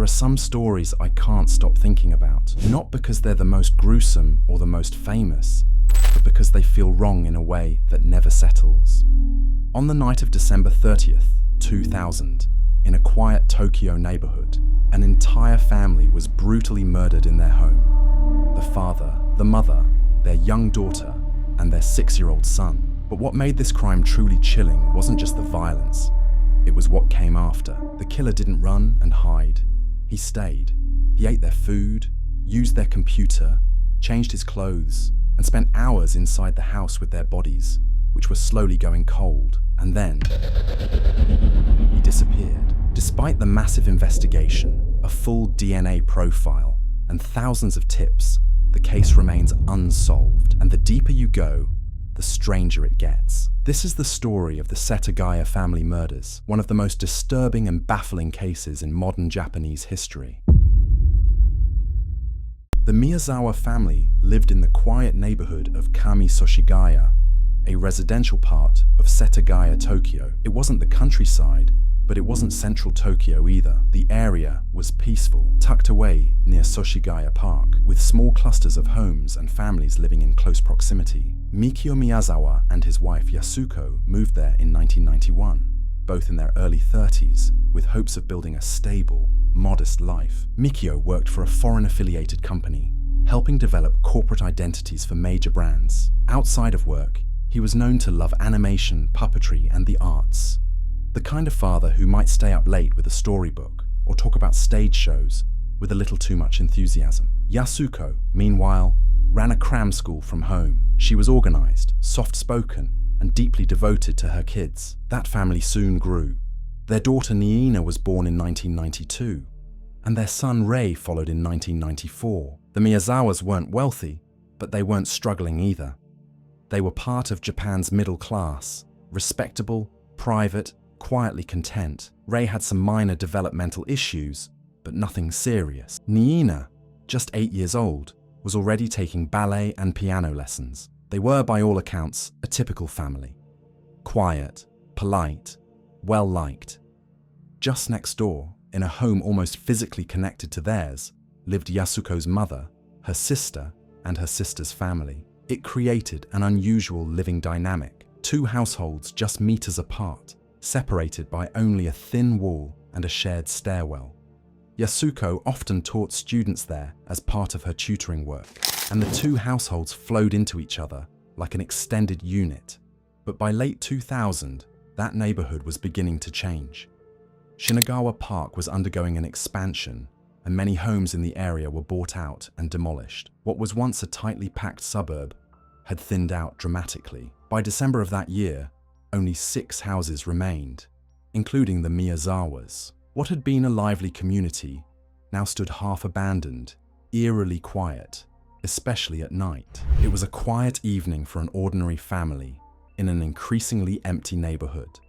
some stories I can't stop thinking about, not because they're the most gruesome or the most famous, but because they feel wrong in a way that never settles. On the night of December 30th, 2000, in a quiet Tokyo neighborhood, an entire family was brutally murdered in their home. The father, the mother, their young daughter, and their 6-year-old son. But what made this crime truly chilling wasn't just the violence. It was what came after. The killer didn't run and hide. He stayed. He ate their food, used their computer, changed his clothes, and spent hours inside the house with their bodies, which were slowly going cold. And then he disappeared. Despite the massive investigation, a full DNA profile, and thousands of tips, the case remains unsolved. And the deeper you go, the stranger it gets. This is the story of the Setagaya family murders, one of the most disturbing and baffling cases in modern Japanese history. The Miyazawa family lived in the quiet neighborhood of Kamisoshigaya, a residential part of Setagaya, Tokyo. It wasn't the countryside, but it wasn't central Tokyo either. The area was peaceful, tucked away near Soshigaya Park, with small clusters of homes and families living in close proximity. Mikio Miyazawa and his wife Yasuko moved there in 1991, both in their early 30s, with hopes of building a stable, modest life. Mikio worked for a foreign-affiliated company, helping develop corporate identities for major brands. Outside of work, he was known to love animation, puppetry, and the arts. The kind of father who might stay up late with a storybook or talk about stage shows with a little too much enthusiasm. Yasuko, meanwhile, ran a cram school from home. She was organized, soft-spoken, and deeply devoted to her kids. That family soon grew. Their daughter Niina was born in 1992, and their son Rei followed in 1994. The Miyazawas weren't wealthy, but they weren't struggling either. They were part of Japan's middle class, respectable, private, quietly content. Rei had some minor developmental issues, but nothing serious. Niina, just 8 years old, was already taking ballet and piano lessons. They were, by all accounts, a typical family. Quiet, polite, well-liked. Just next door, in a home almost physically connected to theirs, lived Yasuko's mother, her sister, and her sister's family. It created an unusual living dynamic. Two households just meters apart, separated by only a thin wall and a shared stairwell. Yasuko often taught students there as part of her tutoring work, and the two households flowed into each other like an extended unit. But by late 2000, that neighborhood was beginning to change. Shinagawa Park was undergoing an expansion, and many homes in the area were bought out and demolished. What was once a tightly packed suburb had thinned out dramatically. By December of that year, only 6 houses remained, including the Miyazawas. What had been a lively community now stood half abandoned, eerily quiet, especially at night. It was a quiet evening for an ordinary family in an increasingly empty neighborhood.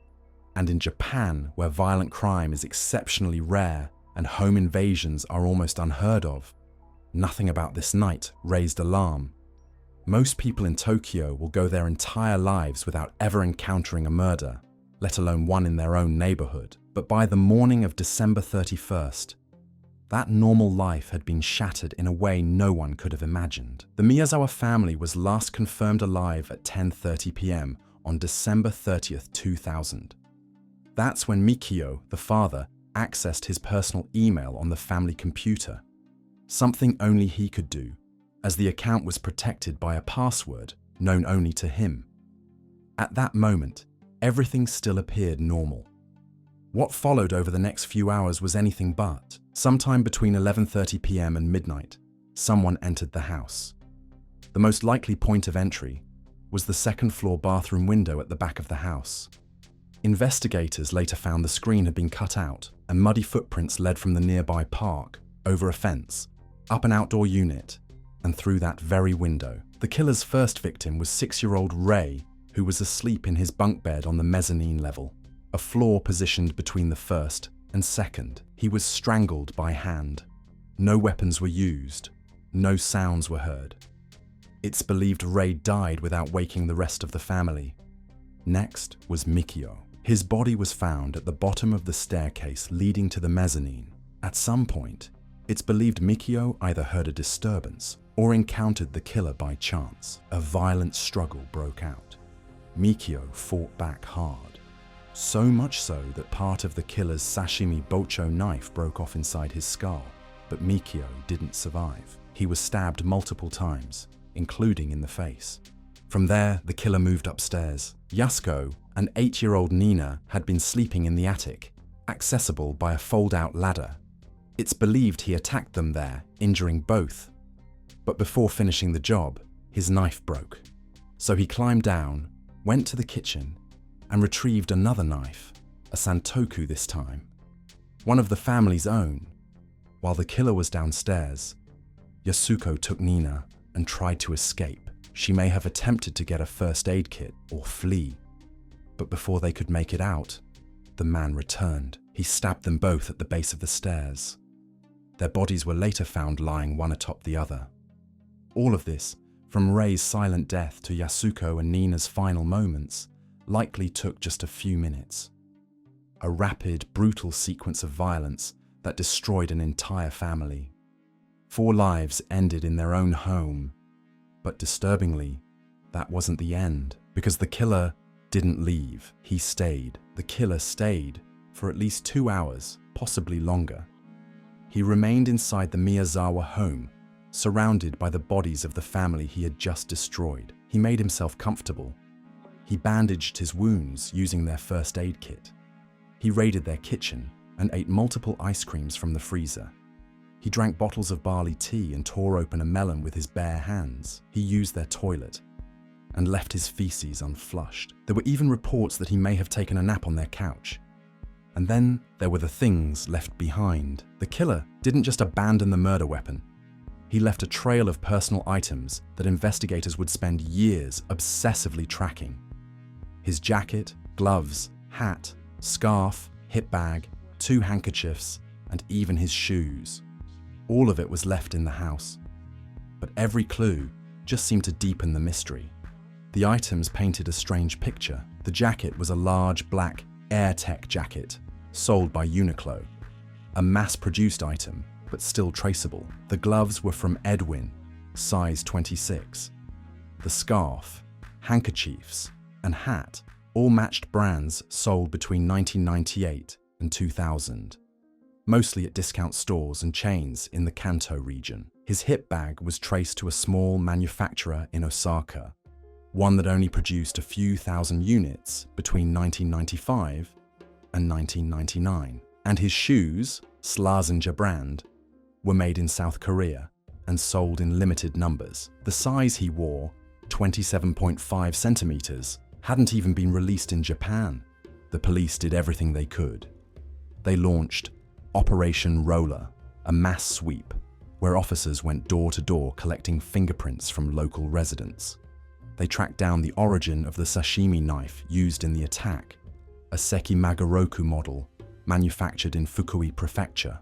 And in Japan, where violent crime is exceptionally rare and home invasions are almost unheard of, nothing about this night raised alarm. Most people in Tokyo will go their entire lives without ever encountering a murder, let alone one in their own neighborhood. But by the morning of December 31st, that normal life had been shattered in a way no one could have imagined. The Miyazawa family was last confirmed alive at 10:30 p.m. on December 30th, 2000. That's when Mikio, the father, accessed his personal email on the family computer, something only he could do, as the account was protected by a password known only to him. At that moment, everything still appeared normal. What followed over the next few hours was anything but. Sometime between 11:30 p.m. and midnight, someone entered the house. The most likely point of entry was the second-floor bathroom window at the back of the house. Investigators later found the screen had been cut out, and muddy footprints led from the nearby park, over a fence, up an outdoor unit, and through that very window. The killer's first victim was 6-year-old Rei, who was asleep in his bunk bed on the mezzanine level, a floor positioned between the first and second. He was strangled by hand. No weapons were used. No sounds were heard. It's believed Rei died without waking the rest of the family. Next was Mikio. His body was found at the bottom of the staircase leading to the mezzanine, At some point, it's believed Mikio either heard a disturbance or encountered the killer by chance. A violent struggle broke out. Mikio fought back hard, so much so that part of the killer's sashimi bocho knife broke off inside his skull, but Mikio didn't survive. He was stabbed multiple times, including in the face. From there, the killer moved upstairs. Yasuko and 8-year-old Nina had been sleeping in the attic, accessible by a fold-out ladder. It's believed he attacked them there, injuring both. But before finishing the job, his knife broke. So he climbed down, went to the kitchen, and retrieved another knife, a santoku this time, one of the family's own. While the killer was downstairs, Yasuko took Nina and tried to escape. She may have attempted to get a first aid kit or flee, but before they could make it out, the man returned. He stabbed them both at the base of the stairs. Their bodies were later found lying one atop the other. All of this, from Rei's silent death to Yasuko and Nina's final moments, likely took just a few minutes. A rapid, brutal sequence of violence that destroyed an entire family. 4 lives ended in their own home. But disturbingly, that wasn't the end, because the killer didn't leave. He stayed. The killer stayed for at least 2 hours, possibly longer. He remained inside the Miyazawa home, surrounded by the bodies of the family he had just destroyed. He made himself comfortable. He bandaged his wounds using their first aid kit. He raided their kitchen and ate multiple ice creams from the freezer. He drank bottles of barley tea and tore open a melon with his bare hands. He used their toilet and left his feces unflushed. There were even reports that he may have taken a nap on their couch. And then there were the things left behind. The killer didn't just abandon the murder weapon. He left a trail of personal items that investigators would spend years obsessively tracking. His jacket, gloves, hat, scarf, hip bag, 2 handkerchiefs, and even his shoes. All of it was left in the house. But every clue just seemed to deepen the mystery. The items painted a strange picture. The jacket was a large black AirTech jacket, sold by Uniqlo. A mass-produced item, but still traceable. The gloves were from Edwin, size 26. The scarf, handkerchiefs, and hat all matched brands sold between 1998 and 2000, mostly at discount stores and chains in the Kanto region. His hip bag was traced to a small manufacturer in Osaka, one that only produced a few thousand units between 1995 and 1999. And his shoes, Slazenger brand, were made in South Korea and sold in limited numbers. The size he wore, 27.5 centimeters, hadn't even been released in Japan. The police did everything they could. They launched Operation Roller, a mass sweep where officers went door to door collecting fingerprints from local residents. They tracked down the origin of the sashimi knife used in the attack, a Seki Magoroku model manufactured in Fukui Prefecture,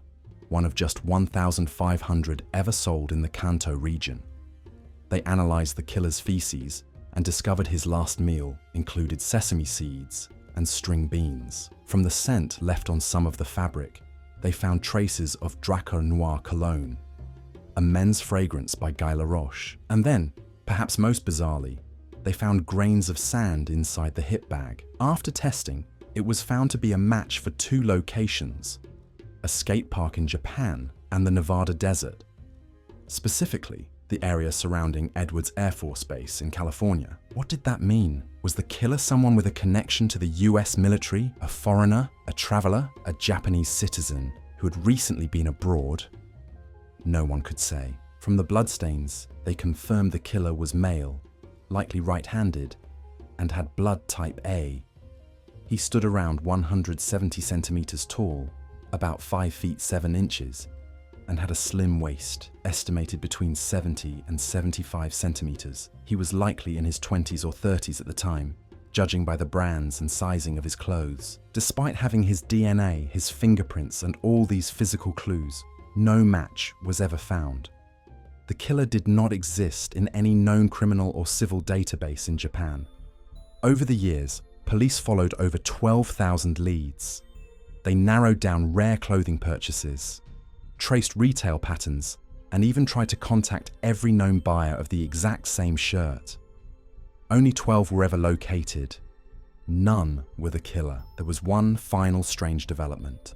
one of just 1,500 ever sold in the Kanto region. They analyzed the killer's feces and discovered his last meal included sesame seeds and string beans. From the scent left on some of the fabric, they found traces of Drakkar Noir cologne, a men's fragrance by Guy Laroche. And then, perhaps most bizarrely, they found grains of sand inside the hip bag. After testing, it was found to be a match for 2 locations, a skate park in Japan and the Nevada desert. Specifically, the area surrounding Edwards Air Force Base in California. What did that mean? Was the killer someone with a connection to the US military, a foreigner, a traveler, a Japanese citizen who had recently been abroad? No one could say. From the bloodstains, they confirmed the killer was male, likely right-handed, and had blood type A. He stood around 170 centimeters tall, about 5 feet 7 inches, and had a slim waist, estimated between 70 and 75 centimeters. He was likely in his 20s or 30s at the time, judging by the brands and sizing of his clothes. Despite having his DNA, his fingerprints, and all these physical clues, no match was ever found. The killer did not exist in any known criminal or civil database in Japan. Over the years, police followed over 12,000 leads. They narrowed down rare clothing purchases, traced retail patterns, and even tried to contact every known buyer of the exact same shirt. Only 12 were ever located. None were the killer. There was one final strange development.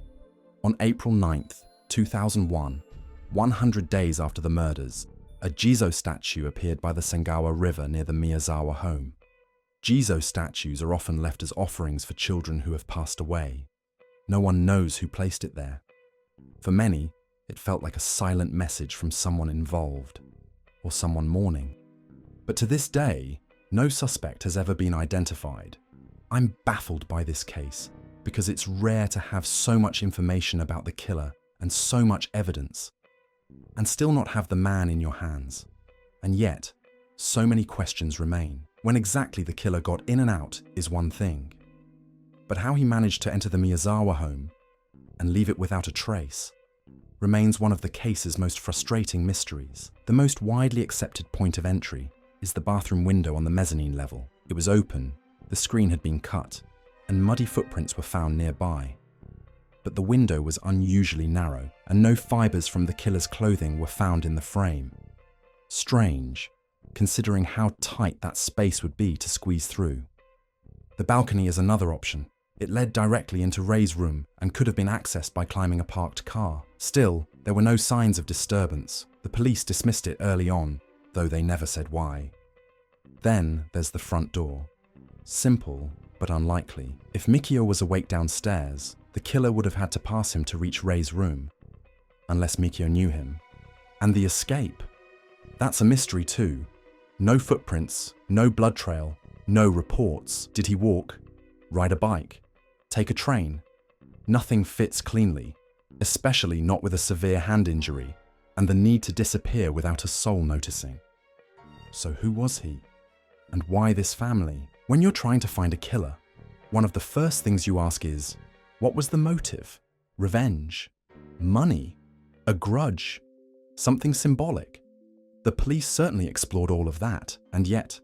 On April 9th, 2001, 100 days after the murders, a Jizo statue appeared by the Sengawa River near the Miyazawa home. Jizo statues are often left as offerings for children who have passed away. No one knows who placed it there. For many, it felt like a silent message from someone involved, or someone mourning. But to this day, no suspect has ever been identified. I'm baffled by this case, because it's rare to have so much information about the killer and so much evidence, and still not have the man in your hands. And yet, so many questions remain. When exactly the killer got in and out is one thing, but how he managed to enter the Miyazawa home and leave it without a trace remains one of the case's most frustrating mysteries. The most widely accepted point of entry is the bathroom window on the mezzanine level. It was open, the screen had been cut, and muddy footprints were found nearby. But the window was unusually narrow, and no fibers from the killer's clothing were found in the frame. Strange, considering how tight that space would be to squeeze through. The balcony is another option. It led directly into Ray's room and could have been accessed by climbing a parked car. Still, there were no signs of disturbance. The police dismissed it early on, though they never said why. Then there's the front door. Simple, but unlikely. If Mikio was awake downstairs, the killer would have had to pass him to reach Ray's room, unless Mikio knew him. And the escape? That's a mystery too. No footprints, no blood trail, no reports. Did he walk, ride a bike, take a train? Nothing fits cleanly, especially not with a severe hand injury and the need to disappear without a soul noticing. So who was he? And why this family? When you're trying to find a killer, one of the first things you ask is, what was the motive? Revenge? Money? A grudge? Something symbolic? The police certainly explored all of that, and yet,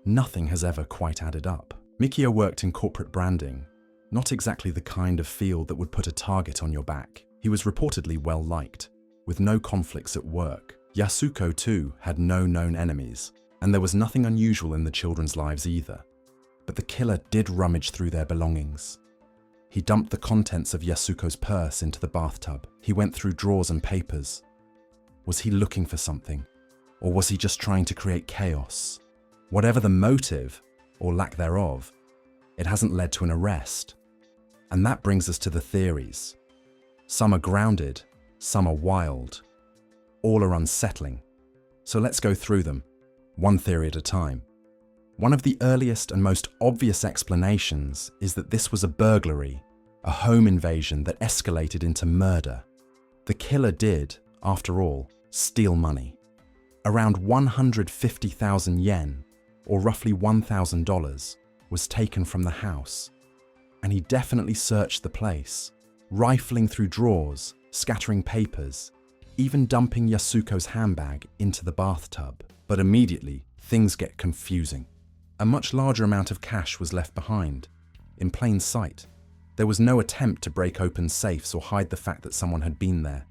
nothing has ever quite added up. Mikio worked in corporate branding, not exactly the kind of field that would put a target on your back. He was reportedly well liked, with no conflicts at work. Yasuko, too, had no known enemies, and there was nothing unusual in the children's lives either. But the killer did rummage through their belongings. He dumped the contents of Yasuko's purse into the bathtub. He went through drawers and papers. Was he looking for something? Or was he just trying to create chaos? Whatever the motive, or lack thereof, it hasn't led to an arrest. And that brings us to the theories. Some are grounded, some are wild. All are unsettling. So let's go through them, one theory at a time. One of the earliest and most obvious explanations is that this was a burglary, a home invasion that escalated into murder. The killer did, after all, steal money. Around 150,000 yen, or roughly $1,000, was taken from the house. And he definitely searched the place, rifling through drawers, scattering papers, even dumping Yasuko's handbag into the bathtub. But immediately, things get confusing. A much larger amount of cash was left behind, in plain sight. There was no attempt to break open safes or hide the fact that someone had been there.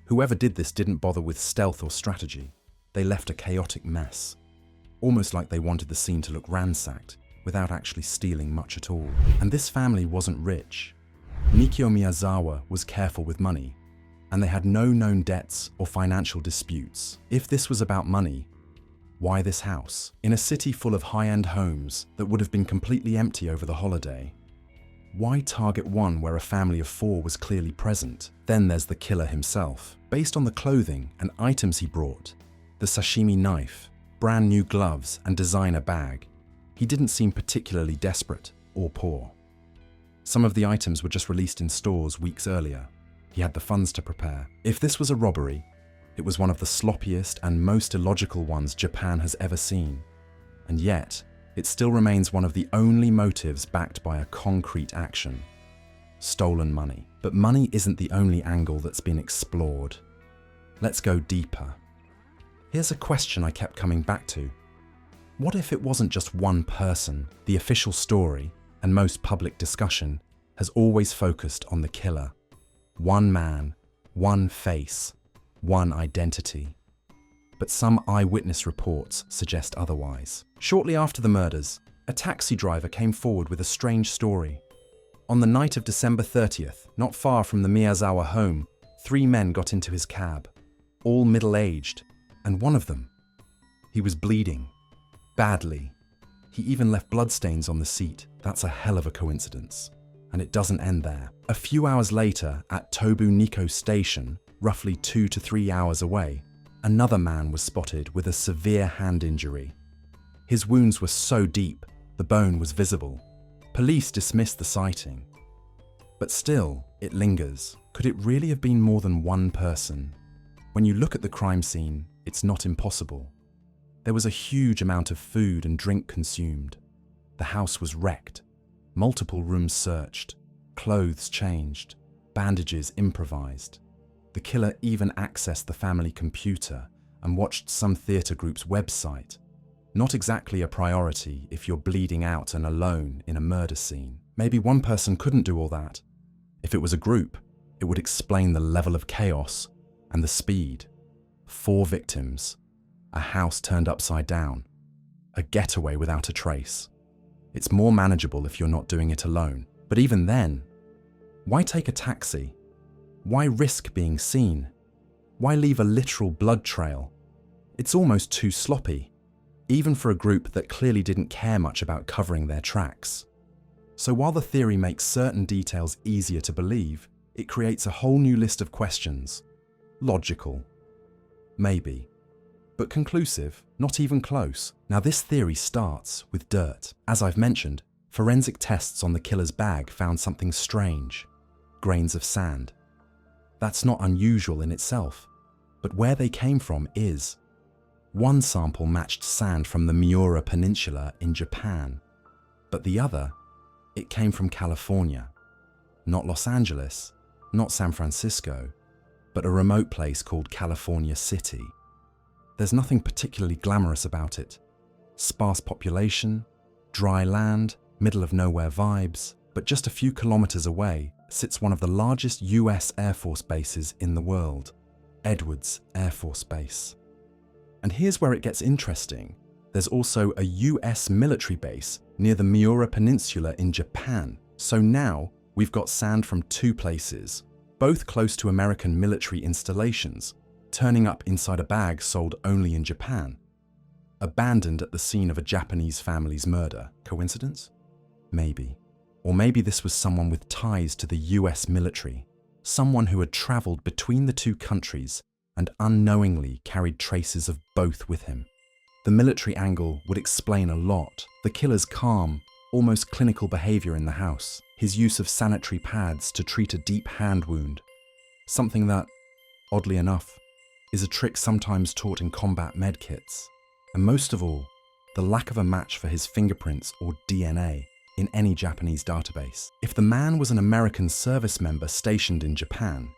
Whoever did this didn't bother with stealth or strategy. They left a chaotic mess, almost like they wanted the scene to look ransacked, without actually stealing much at all. And this family wasn't rich. Mikio Miyazawa was careful with money, and they had no known debts or financial disputes. If this was about money, why this house? In a city full of high-end homes that would have been completely empty over the holiday, why target one where a family of 4 was clearly present? Then there's the killer himself. Based on the clothing and items he brought, the sashimi knife, brand new gloves, and designer bag, he didn't seem particularly desperate or poor. Some of the items were just released in stores weeks earlier. He had the funds to prepare. If this was a robbery, it was one of the sloppiest and most illogical ones Japan has ever seen. And yet, it still remains one of the only motives backed by a concrete action: stolen money. But money isn't the only angle that's been explored. Let's go deeper. Here's a question I kept coming back to. What if it wasn't just one person? The official story, and most public discussion, has always focused on the killer. One man, One face, one identity. But some eyewitness reports suggest otherwise. Shortly after the murders, a taxi driver came forward with a strange story. On the night of December 30th, not far from the Miyazawa home, 3 men got into his cab, all middle-aged, and one of them, he was bleeding. Badly. He even left bloodstains on the seat. That's a hell of a coincidence. And it doesn't end there. A few hours later, at Tobu Nikko Station, roughly 2 to 3 hours away, another man was spotted with a severe hand injury. His wounds were so deep, the bone was visible. Police dismissed the sighting. But still, it lingers. Could it really have been more than one person? When you look at the crime scene, it's not impossible. There was a huge amount of food and drink consumed. The house was wrecked. Multiple rooms searched. Clothes changed. Bandages improvised. The killer even accessed the family computer and watched some theatre group's website. Not exactly a priority if you're bleeding out and alone in a murder scene. Maybe one person couldn't do all that. If it was a group, it would explain the level of chaos and the speed. 4 victims, a house turned upside down, a getaway without a trace. It's more manageable if you're not doing it alone. But even then, why take a taxi? Why risk being seen? Why leave a literal blood trail? It's almost too sloppy, even for a group that clearly didn't care much about covering their tracks. So while the theory makes certain details easier to believe, it creates a whole new list of questions. Logical. Maybe. But conclusive, not even close. Now this theory starts with dirt. As I've mentioned, forensic tests on the killer's bag found something strange. Grains of sand. That's not unusual in itself, but where they came from is. One sample matched sand from the Miura Peninsula in Japan, but the other, it came from California. Not Los Angeles, not San Francisco, but a remote place called California City. There's nothing particularly glamorous about it. Sparse population, dry land, middle of nowhere vibes, but just a few kilometers away sits one of the largest US Air Force bases in the world, Edwards Air Force Base. And here's where it gets interesting. There's also a US military base near the Miura Peninsula in Japan. So now we've got sand from 2 places, both close to American military installations, turning up inside a bag sold only in Japan. Abandoned at the scene of a Japanese family's murder. Coincidence? Maybe. Or maybe this was someone with ties to the US military, someone who had traveled between the 2 countries and unknowingly carried traces of both with him. The military angle would explain a lot. The killer's calm, almost clinical behavior in the house, his use of sanitary pads to treat a deep hand wound, something that, oddly enough, is a trick sometimes taught in combat medkits. And most of all, the lack of a match for his fingerprints or DNA in any Japanese database. If the man was an American service member stationed in Japan,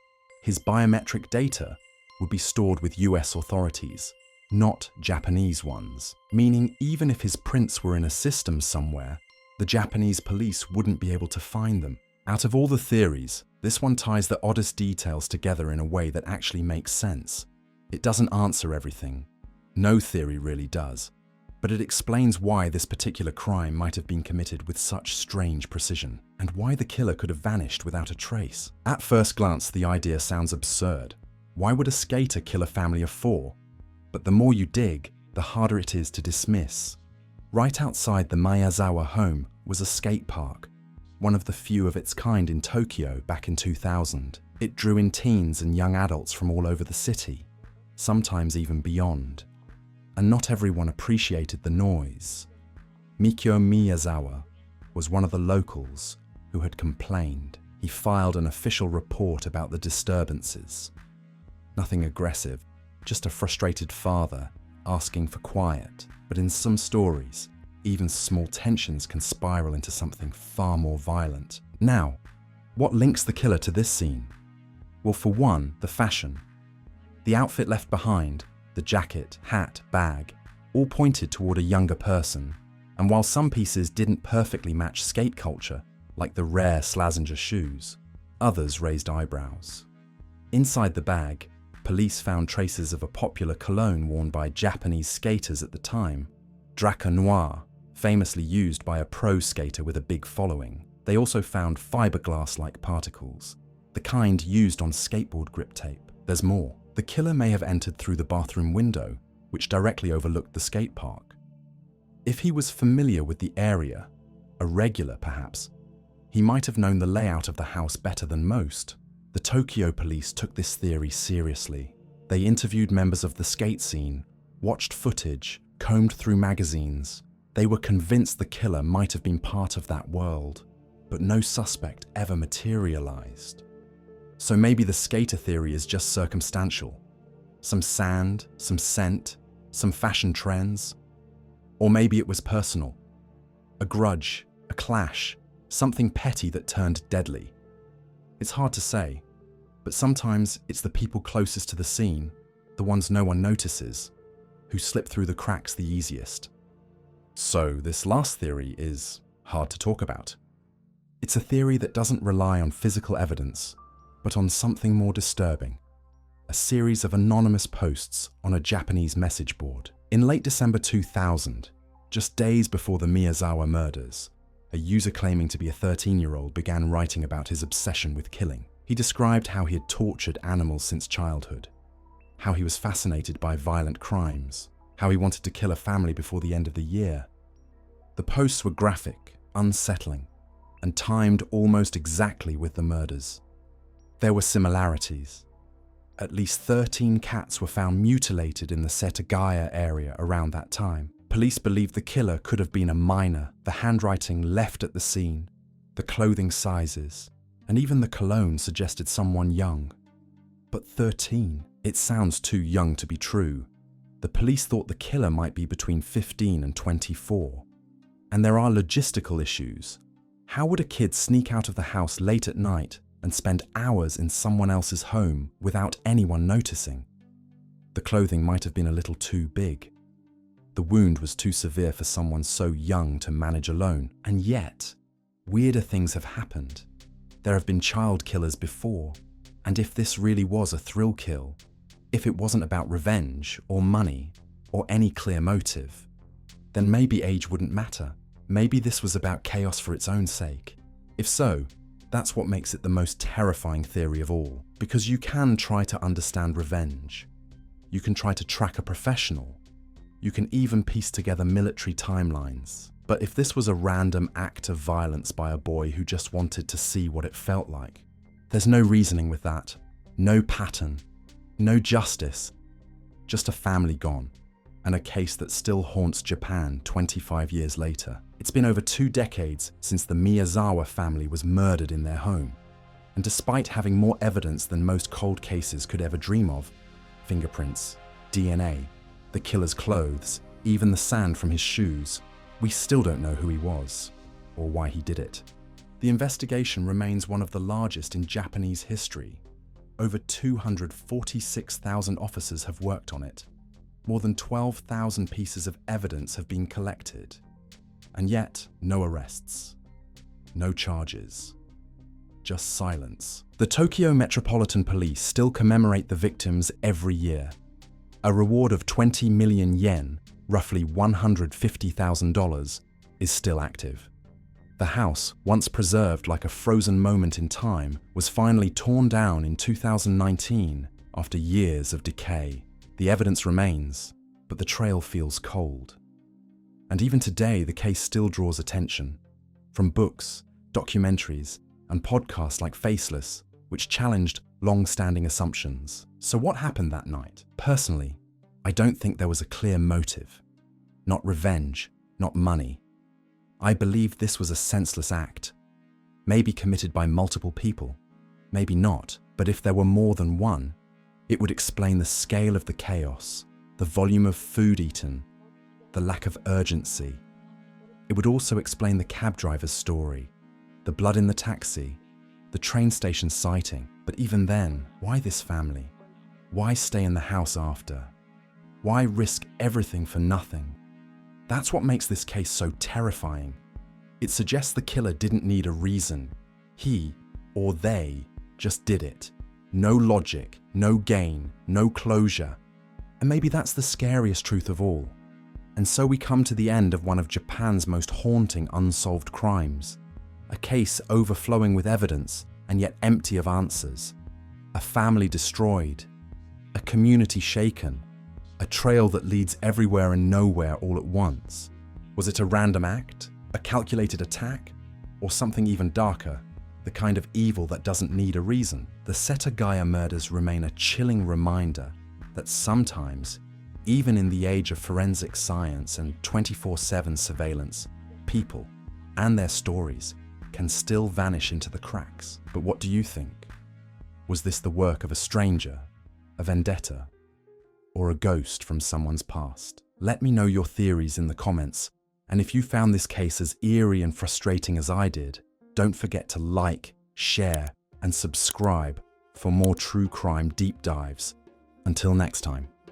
his biometric data would be stored with US authorities, not Japanese ones, meaning even if his prints were in a system somewhere, the Japanese police wouldn't be able to find them. Out of all the theories, this one ties the oddest details together in a way that actually makes sense. It doesn't answer everything. No theory really does. But it explains why this particular crime might have been committed with such strange precision, and why the killer could have vanished without a trace. At first glance, the idea sounds absurd. Why would a skater kill a family of 4? But the more you dig, the harder it is to dismiss. Right outside the Miyazawa home was a skate park, one of the few of its kind in Tokyo back in 2000. It drew in teens and young adults from all over the city, sometimes even beyond. And not everyone appreciated the noise. Mikio Miyazawa was one of the locals who had complained. He filed an official report about the disturbances. Nothing aggressive, just a frustrated father asking for quiet. But in some stories, even small tensions can spiral into something far more violent. Now, what links the killer to this scene? Well, for one, the fashion. The outfit left behind, the jacket, hat, bag, all pointed toward a younger person. And while some pieces didn't perfectly match skate culture, like the rare Slazenger shoes, others raised eyebrows. Inside the bag, police found traces of a popular cologne worn by Japanese skaters at the time, Draca Noir, famously used by a pro skater with a big following. They also found fiberglass-like particles, the kind used on skateboard grip tape. There's more. The killer may have entered through the bathroom window, which directly overlooked the skate park. If he was familiar with the area, a regular perhaps, he might have known the layout of the house better than most. The Tokyo police took this theory seriously. They interviewed members of the skate scene, watched footage, combed through magazines. They were convinced the killer might have been part of that world, but no suspect ever materialized. So maybe the skater theory is just circumstantial. Some sand, some scent, some fashion trends. Or maybe it was personal. A grudge, a clash, something petty that turned deadly. It's hard to say, but sometimes it's the people closest to the scene, the ones no one notices, who slip through the cracks the easiest. So this last theory is hard to talk about. It's a theory that doesn't rely on physical evidence, but on something more disturbing. A series of anonymous posts on a Japanese message board. In late December 2000, just days before the Miyazawa murders, a user claiming to be a 13-year-old began writing about his obsession with killing. He described how he had tortured animals since childhood, how he was fascinated by violent crimes, how he wanted to kill a family before the end of the year. The posts were graphic, unsettling, and timed almost exactly with the murders. There were similarities. At least 13 cats were found mutilated in the Setagaya area around that time. Police believed the killer could have been a minor. The handwriting left at the scene, the clothing sizes, and even the cologne suggested someone young. But 13? It sounds too young to be true. The police thought the killer might be between 15 and 24. And there are logistical issues. How would a kid sneak out of the house late at night and spend hours in someone else's home without anyone noticing? The clothing might have been a little too big. The wound was too severe for someone so young to manage alone. And yet, weirder things have happened. There have been child killers before. And if this really was a thrill kill, if it wasn't about revenge or money or any clear motive, then maybe age wouldn't matter. Maybe this was about chaos for its own sake. If so, that's what makes it the most terrifying theory of all. Because you can try to understand revenge. You can try to track a professional. You can even piece together military timelines. But if this was a random act of violence by a boy who just wanted to see what it felt like, there's no reasoning with that. No pattern. No justice. Just a family gone. And a case that still haunts Japan 25 years later. It's been over 2 decades since the Miyazawa family was murdered in their home. And despite having more evidence than most cold cases could ever dream of, fingerprints, DNA, the killer's clothes, even the sand from his shoes, we still don't know who he was or why he did it. The investigation remains one of the largest in Japanese history. Over 246,000 officers have worked on it. More than 12,000 pieces of evidence have been collected. And yet, no arrests, no charges, just silence. The Tokyo Metropolitan Police still commemorate the victims every year. A reward of 20 million yen, roughly $150,000, is still active. The house, once preserved like a frozen moment in time, was finally torn down in 2019 after years of decay. The evidence remains, but the trail feels cold. And even today, the case still draws attention. From books, documentaries, and podcasts like Faceless, which challenged long-standing assumptions. So what happened that night? Personally, I don't think there was a clear motive. Not revenge, not money. I believe this was a senseless act. Maybe committed by multiple people, maybe not. But if there were more than one, it would explain the scale of the chaos, the volume of food eaten, the lack of urgency. It would also explain the cab driver's story, the blood in the taxi, the train station sighting. But even then, why this family? Why stay in the house after? Why risk everything for nothing? That's what makes this case so terrifying. It suggests the killer didn't need a reason. He, or they, just did it. No logic, no gain, no closure. And maybe that's the scariest truth of all. And so we come to the end of one of Japan's most haunting unsolved crimes. A case overflowing with evidence and yet empty of answers. A family destroyed. A community shaken. A trail that leads everywhere and nowhere all at once. Was it a random act? A calculated attack? Or something even darker? The kind of evil that doesn't need a reason? The Setagaya murders remain a chilling reminder that sometimes, even in the age of forensic science and 24/7 surveillance, people and their stories can still vanish into the cracks. But what do you think? Was this the work of a stranger, a vendetta, or a ghost from someone's past? Let me know your theories in the comments, and if you found this case as eerie and frustrating as I did, don't forget to like, share, and subscribe for more true crime deep dives. Until next time.